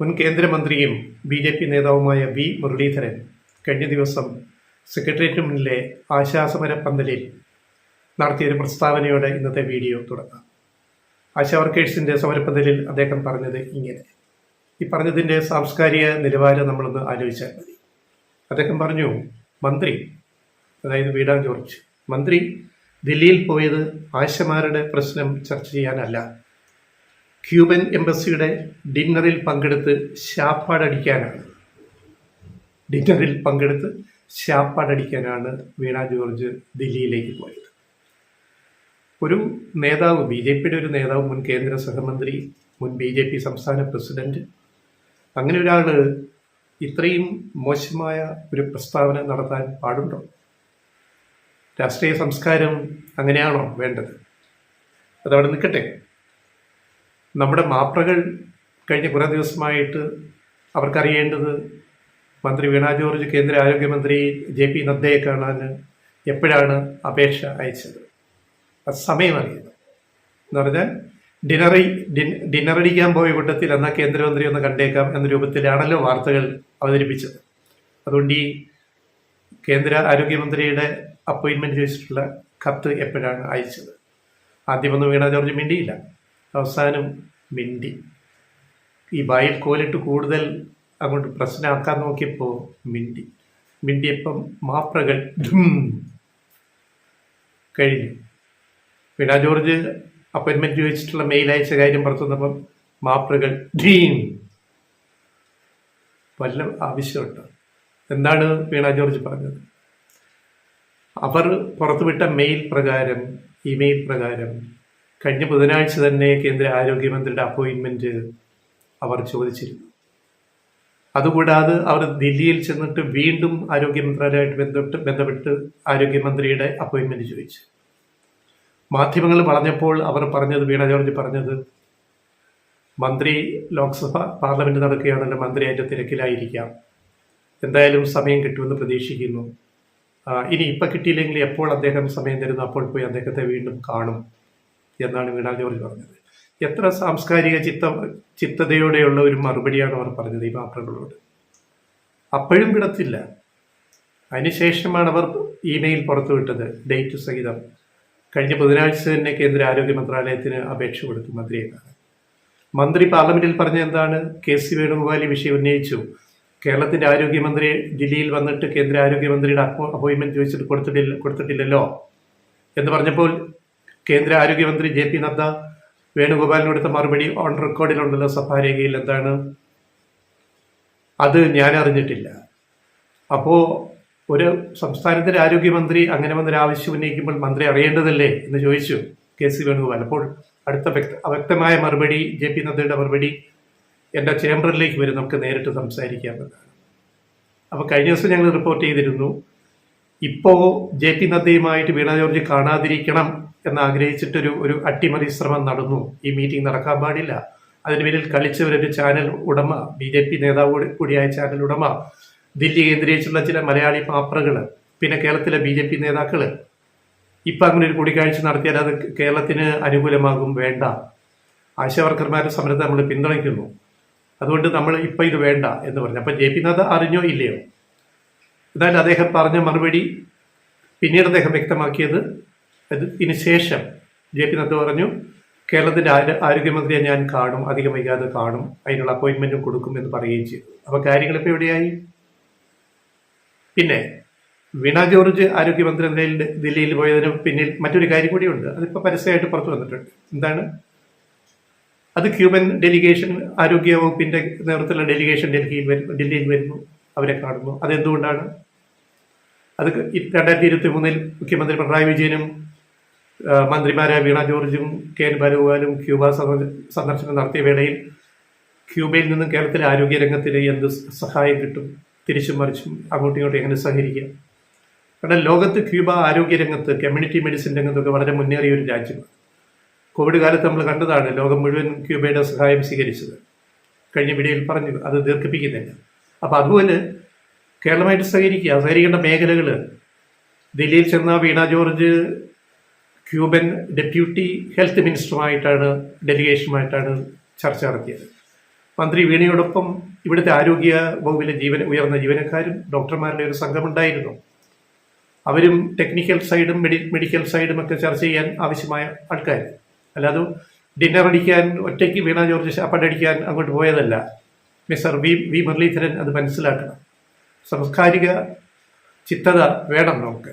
മുൻ കേന്ദ്രമന്ത്രിയും ബി.ജെ.പി. നേതാവുമായ വി. മുരളീധരൻ കഴിഞ്ഞ ദിവസം സെക്രട്ടേറിയറ്റിന് മുന്നിലെ ആശാസമര പന്തലിൽ നടത്തിയൊരു പ്രസ്താവനയോടെ ഇന്നത്തെ വീഡിയോ തുടങ്ങാം. ആശാ വർക്കേഴ്സിൻ്റെ സമരപ്പന്തലിൽ അദ്ദേഹം പറഞ്ഞത് ഇങ്ങനെ. ഈ പറഞ്ഞതിൻ്റെ സാംസ്കാരിക നിലവാരം നമ്മളൊന്ന് ആലോചിച്ചാൽ മതി. അദ്ദേഹം പറഞ്ഞു, മന്ത്രി, അതായത് വീണ ജോർജ് മന്ത്രി ദില്ലിയിൽ പോയത് ആശമാരുടെ പ്രശ്നം ചർച്ച ചെയ്യാനല്ല, ക്യൂബൻ എംബസിയുടെ ഡിന്നറിൽ പങ്കെടുത്ത് ശാപ്പാടടിക്കാനാണ് വീണ ജോർജ് ദില്ലിയിലേക്ക് പോയത്. ഒരു നേതാവ്, ബി.ജെ.പിയുടെ ഒരു നേതാവ്, മുൻ കേന്ദ്ര സഹമന്ത്രി, മുൻ ബി.ജെ.പി. സംസ്ഥാന പ്രസിഡന്റ്, അങ്ങനെ ഒരാൾ ഇത്രയും മോശമായ ഒരു പ്രസ്താവന നടത്താൻ പാടുണ്ടോ? രാഷ്ട്രീയ സംസ്കാരം അങ്ങനെയാണോ വേണ്ടത്? അതവിടെ നിൽക്കട്ടെ. നമ്മുടെ മാപ്രകൾ കഴിഞ്ഞ കുറേ ദിവസമായിട്ട് അവർക്കറിയേണ്ടത് മന്ത്രി വീണ ജോർജ് കേന്ദ്ര ആരോഗ്യമന്ത്രി ജെ.പി. നദ്ദയെ കാണാൻ എപ്പോഴാണ് അപേക്ഷ അയച്ചത്, അത് സമയം അറിയുന്നു എന്ന് പറഞ്ഞാൽ ഡിന്നറടിക്കാൻ പോയ കൂട്ടത്തിൽ എന്നാൽ കേന്ദ്രമന്ത്രി ഒന്ന് കണ്ടേക്കാം എന്ന രൂപത്തിലാണല്ലോ വാർത്തകൾ അവതരിപ്പിച്ചത്. അതുകൊണ്ട് ഈ കേന്ദ്ര ആരോഗ്യമന്ത്രിയുടെ അപ്പോയിൻമെൻറ്റ് ചോദിച്ചിട്ടുള്ള കത്ത് എപ്പോഴാണ് അയച്ചത്? ആദ്യമൊന്നും വീണ ജോർജ് മിണ്ടിയില്ല, അവസാനം മിണ്ടി. ഈ വായിൽ കോലിട്ട് കൂടുതൽ അങ്ങോട്ട് പ്രശ്നമാക്കാൻ നോക്കിയപ്പോൾ മിണ്ടിയപ്പം മാപ്രകൾ കഴിഞ്ഞു. വീണ ജോർജ് അപ്പോയിൻമെൻറ്റ് ചോദിച്ചിട്ടുള്ള മെയിൽ അയച്ച കാര്യം പുറത്തു വന്നപ്പം മാപ്രകൾ വല്ല ആവശ്യമുണ്ട്. എന്താണ് വീണ ജോർജ് പറഞ്ഞത്? അവർ പുറത്തുവിട്ട ഇമെയിൽ പ്രകാരം കഴിഞ്ഞ ബുധനാഴ്ച തന്നെ കേന്ദ്ര ആരോഗ്യമന്ത്രിയുടെ അപ്പോയിൻമെൻറ്റ് അവർ ചോദിച്ചിരുന്നു. അതുകൂടാതെ അവർ ദില്ലിയിൽ ചെന്നിട്ട് വീണ്ടും ആരോഗ്യ മന്ത്രാലയമായിട്ട് ബന്ധപ്പെട്ട് ആരോഗ്യമന്ത്രിയുടെ അപ്പോയിൻമെൻറ്റ് ചോദിച്ചു. മാധ്യമങ്ങൾ പറഞ്ഞപ്പോൾ വീണ ജോർജ് പറഞ്ഞത്, മന്ത്രി ലോക്സഭ പാർലമെൻറ്റ് നടക്കുകയാണല്ലോ, മന്ത്രി അതിൻ്റെ തിരക്കിലായിരിക്കാം, എന്തായാലും സമയം കിട്ടുമെന്ന് പ്രതീക്ഷിക്കുന്നു, ഇനി ഇപ്പം കിട്ടിയില്ലെങ്കിൽ എപ്പോൾ അദ്ദേഹം സമയം തരുന്നു അപ്പോൾ പോയി അദ്ദേഹത്തെ വീണ്ടും കാണും എന്നാണ് വീണ ജോർജ് പറഞ്ഞത്. എത്ര സാംസ്കാരിക ചിത്തതയോടെയുള്ള ഒരു മറുപടിയാണ് അവർ പറഞ്ഞത് ഈ മാപ്രകളോട്. അപ്പോഴും വിടത്തില്ല. അതിനുശേഷമാണ് അവർ ഇമെയിൽ പുറത്തുവിട്ടത്, ഡേറ്റ് സഹിതം. കഴിഞ്ഞ ബുധനാഴ്ച തന്നെ കേന്ദ്ര ആരോഗ്യ മന്ത്രാലയത്തിന് അപേക്ഷ കൊടുത്തു മന്ത്രിയെ കാണാൻ. മന്ത്രി പാർലമെന്റിൽ പറഞ്ഞ എന്താണ്? കെ.സി. വേണുഗോപാൽ ഈ വിഷയം ഉന്നയിച്ചു. കേരളത്തിന്റെ ആരോഗ്യമന്ത്രി ദില്ലിയിൽ വന്നിട്ട് കേന്ദ്ര ആരോഗ്യമന്ത്രിയുടെ അപ്പോയിൻമെന്റ് ചോദിച്ചിട്ട് കൊടുത്തിട്ടില്ലല്ലോ എന്ന് പറഞ്ഞപ്പോൾ കേന്ദ്ര ആരോഗ്യമന്ത്രി ജെ.പി. നദ്ദ വേണുഗോപാലിന് കൊടുത്ത മറുപടി ഓൺ റെക്കോർഡിലുണ്ടല്ലോ, സഭാരേഖയിൽ. എന്താണ്? അത് ഞാൻ അറിഞ്ഞിട്ടില്ല. അപ്പോൾ ഒരു സംസ്ഥാനത്തിന്റെ ആരോഗ്യമന്ത്രി അങ്ങനെ വന്നൊരു ആവശ്യം ഉന്നയിക്കുമ്പോൾ മന്ത്രി അറിയേണ്ടതല്ലേ എന്ന് ചോദിച്ചു കെ.സി. വേണുഗോപാൽ. അപ്പോൾ അടുത്ത അവ്യക്തമായ മറുപടി, ജെ.പി. നദ്ദയുടെ മറുപടി, എൻ്റെ ചേംബറിലേക്ക് വരും, നമുക്ക് നേരിട്ട് സംസാരിക്കാമെന്നാണ്. അപ്പോൾ കഴിഞ്ഞ ദിവസം ഞങ്ങൾ റിപ്പോർട്ട് ചെയ്തിരുന്നു, ഇപ്പോൾ ജെ.പി. നദ്ദയുമായിട്ട് വീണ ജോർജ് കാണാതിരിക്കണം എന്നാഗ്രഹിച്ചിട്ടൊരു അട്ടിമറി ശ്രമം നടന്നു. ഈ മീറ്റിംഗ് നടക്കാൻ പാടില്ല. അതിന് പിന്നിൽ കളിച്ചവരൊരു ചാനൽ ഉടമ, ബി.ജെ.പി. നേതാവ് കൂടിയായ ചാനൽ ഉടമ, ദില്ലി കേന്ദ്രീകരിച്ചുള്ള ചില മലയാളി മാപ്രകൾ, പിന്നെ കേരളത്തിലെ ബി.ജെ.പി. നേതാക്കൾ ഇപ്പം അങ്ങനെ ഒരു കൂടിക്കാഴ്ച നടത്തിയാൽ അത് കേരളത്തിന് അനുകൂലമാകും, വേണ്ട. ആശാവർക്കർമാരുടെ സമരത്തെ നമ്മൾ പിന്തുണയ്ക്കുന്നു, അതുകൊണ്ട് നമ്മൾ ഇപ്പം ഇത് വേണ്ട എന്ന് പറഞ്ഞു. അപ്പം ജെ.പി. നദ്ദ അറിഞ്ഞോ ഇല്ലയോ? എന്നാൽ അദ്ദേഹം പറഞ്ഞ മറുപടി പിന്നീട് അദ്ദേഹം വ്യക്തമാക്കിയത്, ഇതിന് ശേഷം ജെ.പി. നദ്ദ പറഞ്ഞു, കേരളത്തിൻ്റെ ആരോഗ്യമന്ത്രിയെ ഞാൻ കാണും, അധികം വൈകാതെ കാണും, അതിനുള്ള അപ്പോയിൻമെൻറ്റും കൊടുക്കും എന്ന് പറയുകയും ചെയ്തു. അപ്പോൾ കാര്യങ്ങളിപ്പോൾ എവിടെയായി? പിന്നെ വീണ ജോർജ് ആരോഗ്യമന്ത്രി നിലയിൽ ദില്ലിയിൽ പോയതിന് പിന്നിൽ മറ്റൊരു കാര്യം കൂടിയുണ്ട്. അതിപ്പോൾ പരസ്യമായിട്ട് പുറത്തു വന്നിട്ടുണ്ട്. എന്താണ് അത്? ക്യൂബൻ ഡെലിഗേഷൻ, ആരോഗ്യ വകുപ്പിൻ്റെ നേതൃത്വത്തിലുള്ള ഡെലിഗേഷൻ ഡൽഹിയിൽ വരുന്നു, അവരെ കാണുന്നു. അതെന്തുകൊണ്ടാണ്? അത് 2023 മുഖ്യമന്ത്രി പിണറായി വിജയനും മന്ത്രിമാരായ വീണ ജോർജും കെ എൻ ബാലഗോപാലും ക്യൂബ സന്ദർശനം നടത്തിയ വേളയിൽ ക്യൂബയിൽ നിന്നും കേരളത്തിലെ ആരോഗ്യരംഗത്തിന് എന്ത് സഹായം കിട്ടും, തിരിച്ചും മറിച്ചും അങ്ങോട്ടും ഇങ്ങോട്ടും എങ്ങനെ സഹകരിക്കാം? കാരണം ലോകത്ത് ക്യൂബ ആരോഗ്യരംഗത്ത്, കമ്മ്യൂണിറ്റി മെഡിസിൻ രംഗത്തൊക്കെ വളരെ മുന്നേറിയ ഒരു രാജ്യമാണ്. കോവിഡ് കാലത്ത് നമ്മൾ കണ്ടതാണ് ലോകം മുഴുവൻ ക്യൂബയുടെ സഹായം സ്വീകരിച്ചത്. കഴിഞ്ഞ വീഡിയോയിൽ പറഞ്ഞു, അത് ദീർഘിപ്പിക്കുന്നില്ല. അപ്പോൾ അതുപോലെ കേരളമായിട്ട് സഹകരിക്കേണ്ട മേഖലകൾ. ദില്ലിയിൽ ചെന്ന വീണ ജോർജ് ക്യൂബൻ ഡെപ്യൂട്ടി ഹെൽത്ത് മിനിസ്റ്ററുമായിട്ടാണ്, ഡെലിഗേഷനുമായിട്ടാണ് ചർച്ച നടത്തിയത്. മന്ത്രി വീണയോടൊപ്പം ഇവിടുത്തെ ആരോഗ്യ വകുപ്പിലെ ഉയർന്ന ജീവനക്കാരും ഡോക്ടർമാരുടെ ഒരു സംഘമുണ്ടായിരുന്നു. അവരും ടെക്നിക്കൽ സൈഡും മെഡിക്കൽ സൈഡും ഒക്കെ ചർച്ച ചെയ്യാൻ ആവശ്യമായ ആൾക്കാർ. അല്ലാതെ ഡിന്നർ അടിക്കാൻ ഒറ്റയ്ക്ക് വീണ ജോർജ് ശാപ്പടടിക്കാൻ അങ്ങോട്ട് പോയതല്ല. മിസ്റ്റർ വി മുരളീധരൻ അത് മനസ്സിലാക്കണം. സാംസ്കാരിക ചിത്തത വേണം നമുക്ക്.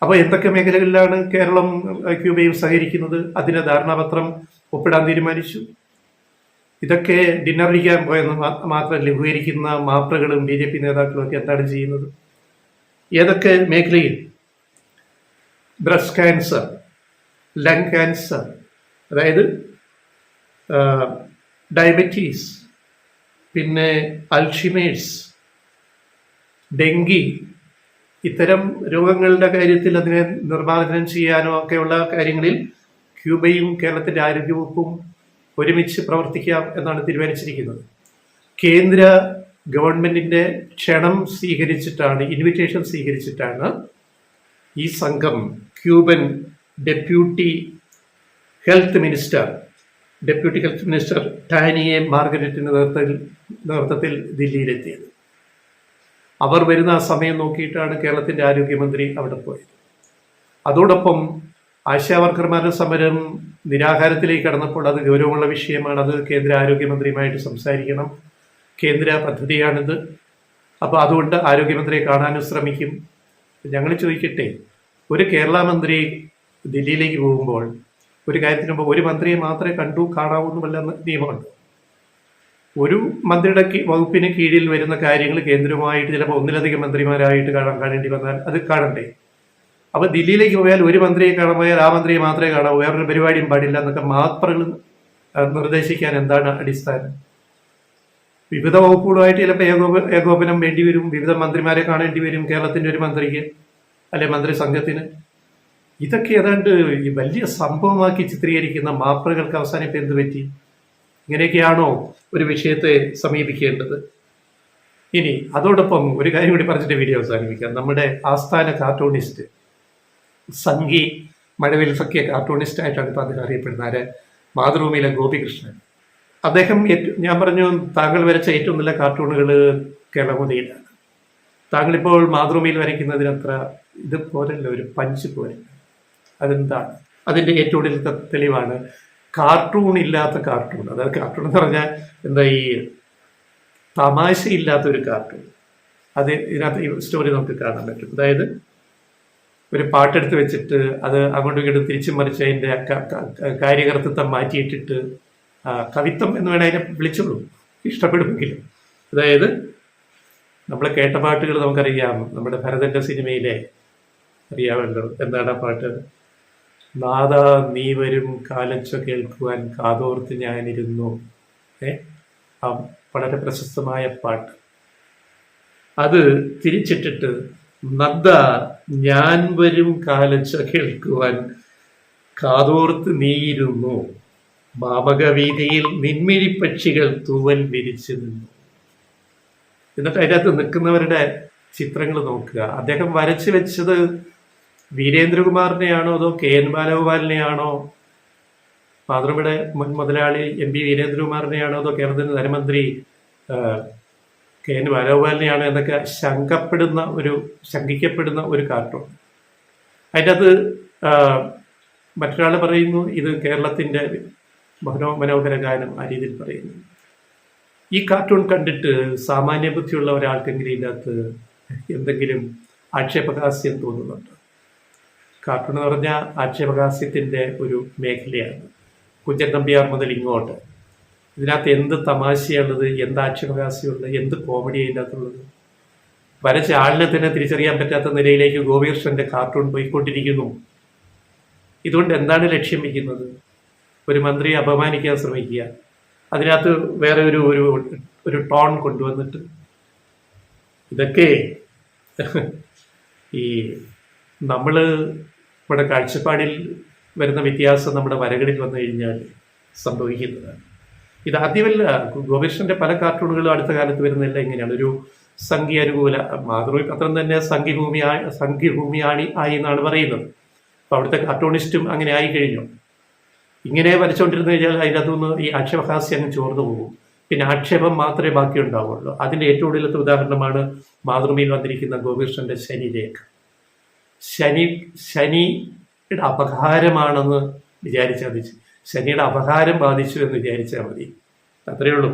അപ്പോൾ എന്തൊക്കെ മേഖലകളിലാണ് കേരളം ക്യൂബയും സഹകരിക്കുന്നത്? അതിൻ്റെ ധാരണാപത്രം ഒപ്പിടാൻ തീരുമാനിച്ചു. ഇതൊക്കെ ഡിന്നർ അടിക്കാൻ പോയെന്ന് മാത്രം ലഘൂകരിക്കുന്ന മാപ്രകളും BJP നേതാക്കളും ഒക്കെ എന്താണ് ചെയ്യുന്നത്? ഏതൊക്കെ മേഖലയിൽ? ബ്രസ്റ്റ് ക്യാൻസർ, ലങ് ക്യാൻസർ, അതായത് ഡയബറ്റീസ്, പിന്നെ അൽഷിമേഴ്സ്, ഡെങ്കി, ഇത്തരം രോഗങ്ങളുടെ കാര്യത്തിൽ അതിനെ നിർമ്മാർജ്ജനം ചെയ്യാനോ ഒക്കെയുള്ള കാര്യങ്ങളിൽ ക്യൂബയും കേരളത്തിൻ്റെ ആരോഗ്യവകുപ്പും ഒരുമിച്ച് പ്രവർത്തിക്കാം എന്നാണ് തീരുമാനിച്ചിരിക്കുന്നത്. കേന്ദ്ര ഗവൺമെന്റിന്റെ ക്ഷണം സ്വീകരിച്ചിട്ടാണ്, ഇൻവിറ്റേഷൻ സ്വീകരിച്ചിട്ടാണ് ഈ സംഘം ക്യൂബൻ ഡെപ്യൂട്ടി ഹെൽത്ത് മിനിസ്റ്റർ ടാനിയെ മാർഗരറ്റിന്റെ നേതൃത്വത്തിൽ ദില്ലിയിലെത്തിയത്. അവർ വരുന്ന ആ സമയം നോക്കിയിട്ടാണ് കേരളത്തിന്റെ ആരോഗ്യമന്ത്രി അവിടെ പോയത്. അതോടൊപ്പം ആശാവർക്കർമാരുടെ സമരം നിരാഹാരത്തിലേക്ക് കടന്നപ്പോൾ അത് ഗൗരവമുള്ള വിഷയമാണ്. അത് കേന്ദ്ര ആരോഗ്യമന്ത്രിയുമായിട്ട് സംസാരിക്കണം. കേന്ദ്ര പദ്ധതിയാണിത്. അപ്പോൾ അതുകൊണ്ട് ആരോഗ്യമന്ത്രിയെ കാണാനും ശ്രമിക്കും. ഞങ്ങൾ ചോദിക്കട്ടെ, ഒരു കേരള മന്ത്രി ദില്ലിയിലേക്ക് പോകുമ്പോൾ ഒരു കാര്യത്തിന് മുമ്പ് ഒരു മന്ത്രിയെ മാത്രമേ കാണാവൂ വല്ല നിയമമുണ്ട്? ഒരു മന്ത്രിയുടെ വകുപ്പിന് കീഴിൽ വരുന്ന കാര്യങ്ങൾ കേന്ദ്രവുമായിട്ട് ചിലപ്പോൾ ഒന്നിലധികം മന്ത്രിമാരായിട്ട് കാണേണ്ടി വന്നാൽ അത് കാണണ്ടേ? അപ്പോൾ ദില്ലിയിലേക്ക് പോയാൽ ഒരു മന്ത്രിയെ കാണാൻ പോയാൽ ആ മന്ത്രിയെ മാത്രമേ കാണാവൂ, വേറൊരു പരിപാടിയും പാടില്ല എന്നൊക്കെ മാത്രങ്ങൾ നിർദ്ദേശിക്കാൻ എന്താണ് അടിസ്ഥാനം? വിവിധ വകുപ്പുകളുമായിട്ട് ചിലപ്പോൾ ഏകോപനം വേണ്ടിവരും. വിവിധ മന്ത്രിമാരെ കാണേണ്ടി വരും കേരളത്തിൻ്റെ ഒരു മന്ത്രിക്ക് അല്ലെ മന്ത്രി സംഘത്തിന്. ഇതൊക്കെ ഏതാണ്ട് ഈ വലിയ സംഭവമാക്കി ചിത്രീകരിക്കുന്ന മാപ്രകൾക്ക് അവസാനം ഇപ്പം എന്ത് പറ്റി? ഇങ്ങനെയൊക്കെയാണോ ഒരു വിഷയത്തെ സമീപിക്കേണ്ടത്? ഇനി അതോടൊപ്പം ഒരു കാര്യം കൂടി പറഞ്ഞിട്ട് വീഡിയോ അവസാനിപ്പിക്കാം. നമ്മുടെ ആസ്ഥാന കാർട്ടൂണിസ്റ്റ് സംഗി മഴവിൽ സഖ്യ കാർട്ടൂണിസ്റ്റായിട്ടാണ് ഇപ്പോൾ അദ്ദേഹം അറിയപ്പെടുന്നത്. ആര്? മാതൃഭൂമിയിലെ ഗോപികൃഷ്ണൻ. അദ്ദേഹം ഞാൻ പറഞ്ഞു, താങ്കൾ വരച്ച ഏറ്റവും നല്ല കാർട്ടൂണുകൾ കേരളമുദിയിലാണ്. താങ്കളിപ്പോൾ മാതൃഭൂമിയിൽ വരയ്ക്കുന്നതിനത്ര ഇത് പോരല്ല, ഒരു പഞ്ച് പോരല്ല. അതെന്താണ്? അതിൻ്റെ ഏറ്റവും കൂടുതൽ തെളിവാണ് കാർട്ടൂൺ ഇല്ലാത്ത കാർട്ടൂൺ. അതായത് കാർട്ടൂൺ എന്ന് പറഞ്ഞാൽ എന്താ, ഈ തമാശയില്ലാത്തൊരു കാർട്ടൂൺ. അത് ഇതിനകത്ത് ഈ സ്റ്റോറി നമുക്ക് കാണാൻ പറ്റും. അതായത് ഒരു പാട്ടെടുത്ത് വെച്ചിട്ട് അത് അങ്ങോട്ടും ഇങ്ങോട്ടും തിരിച്ചും മറിച്ച് അതിൻ്റെ കാര്യകർത്തൃത്വം മാറ്റിയിട്ടിട്ട് കവിത്വം എന്ന് വേണേൽ അതിനെ വിളിച്ചോളൂ, ഇഷ്ടപ്പെടുമെങ്കിലും. അതായത് നമ്മൾ കേട്ട പാട്ടുകൾ നമുക്കറിയാം. നമ്മുടെ ഭരതൻ്റെ സിനിമയിലെ അറിയാമല്ലോ, എന്താണ് ആ പാട്ട്? നാദാ നീ വരും കാലച്ച കേൾക്കുവാൻ കാതോർത്ത് ഞാനിരുന്നു. ആ വളരെ പ്രശസ്തമായ പാട്ട്. അത് തിരിച്ചിട്ടിട്ട് നദ്ദ ഞാൻ വരും കാലച്ച കേൾക്കുവാൻ കാതോർത്ത് നീയിരുന്നു, മാമകവീതിയിൽ നിൻമിഴി പക്ഷികൾ തൂവൽ വിരിച്ചു നിന്നു. എന്നിട്ട് അതിനകത്ത് നിൽക്കുന്നവരുടെ ചിത്രങ്ങൾ നോക്കുക. അദ്ദേഹം വരച്ചു വെച്ചത് വീരേന്ദ്രകുമാറിനെയാണോ അതോ KN ബാലഗോപാലിനെയാണോ, മാതൃഭൂമിയുടെ മുൻ മുതലാളി MP വീരേന്ദ്രകുമാറിനെയാണോ അതോ കേരളത്തിൻ്റെ ധനമന്ത്രി KN ബാലഗോപാലിനെയാണോ എന്നൊക്കെ ശങ്കിക്കപ്പെടുന്ന ഒരു കാർട്ടൂൺ. അതിൻ്റെ അത് മറ്റൊരാൾ പറയുന്നു ഇത് കേരളത്തിൻ്റെ മനോഹര ഗാനം, ആ രീതിയിൽ പറയുന്നു. ഈ കാർട്ടൂൺ കണ്ടിട്ട് സാമാന്യ ബുദ്ധിയുള്ള ഒരാൾക്കെങ്കിലും ഇതിനകത്ത് എന്തെങ്കിലും ആക്ഷേപഹാസ്യം തോന്നുന്നുണ്ട്. കാർട്ടൂൺ എന്ന് പറഞ്ഞാൽ ആക്ഷേപഹാസ്യത്തിൻ്റെ ഒരു മേഖലയാണ്. കുഞ്ചൻ നമ്പ്യാർ മുതൽ ഇങ്ങോട്ട് ഇതിനകത്ത് എന്ത് തമാശയുള്ളത്, എന്ത് ആക്ഷേപഹാസ്യമുള്ളത്, എന്ത് കോമഡി അതിനകത്തുള്ളത്? വരച്ച ആളിനെ തന്നെ തിരിച്ചറിയാൻ പറ്റാത്ത നിലയിലേക്ക് ഗോപികൃഷ്ണന്റെ കാർട്ടൂൺ പോയിക്കൊണ്ടിരിക്കുന്നു. ഇതുകൊണ്ട് എന്താണ് ലക്ഷ്യം വയ്ക്കുന്നത്? ഒരു മന്ത്രിയെ അപമാനിക്കാൻ ശ്രമിക്കുക, അതിനകത്ത് വേറെ ഒരു ടോൺ കൊണ്ടുവന്നിട്ട്. ഇതൊക്കെ ഈ നമ്മൾ നമ്മുടെ കാഴ്ചപ്പാടിൽ വരുന്ന വ്യത്യാസം നമ്മുടെ വരകളിൽ വന്നു കഴിഞ്ഞാൽ സംഭവിക്കുന്നതാണ്. ഇതാദ്യമല്ല, ഗോപികൃഷ്ണന്റെ പല കാർട്ടൂണുകളും അടുത്ത കാലത്ത് വരുന്നില്ല ഇങ്ങനെയാണ്. ഒരു സംഘി അനുകൂല, മാതൃഭൂമി പത്രം തന്നെ സംഘിഭൂമി ആയി എന്നാണ് പറയുന്നത്. അപ്പോൾ അവിടുത്തെ കാർട്ടൂണിസ്റ്റും അങ്ങനെ ആയി കഴിഞ്ഞു. ഇങ്ങനെ വരച്ചുകൊണ്ടിരുന്നു കഴിഞ്ഞാൽ അതിനകത്തുനിന്ന് ഈ ആക്ഷേപഹാസ്യം അങ്ങ് ചോർന്നു പോകും. പിന്നെ ആക്ഷേപം മാത്രമേ ബാക്കി ഉണ്ടാവുള്ളൂ. അതിൻ്റെ ഏറ്റവും ഒടുവിലത്തെ ഉദാഹരണമാണ് മാതൃഭൂമിയിൽ വന്നിരിക്കുന്ന ഗോപികൃഷ്ണന്റെ ശനിരേഖ. ശനിയുടെ അപഹാരമാണെന്ന് വിചാരിച്ചാൽ മതി, ശനിയുടെ അപഹാരം ബാധിച്ചു എന്ന് വിചാരിച്ചാൽ മതി, അത്രയേ ഉള്ളൂ.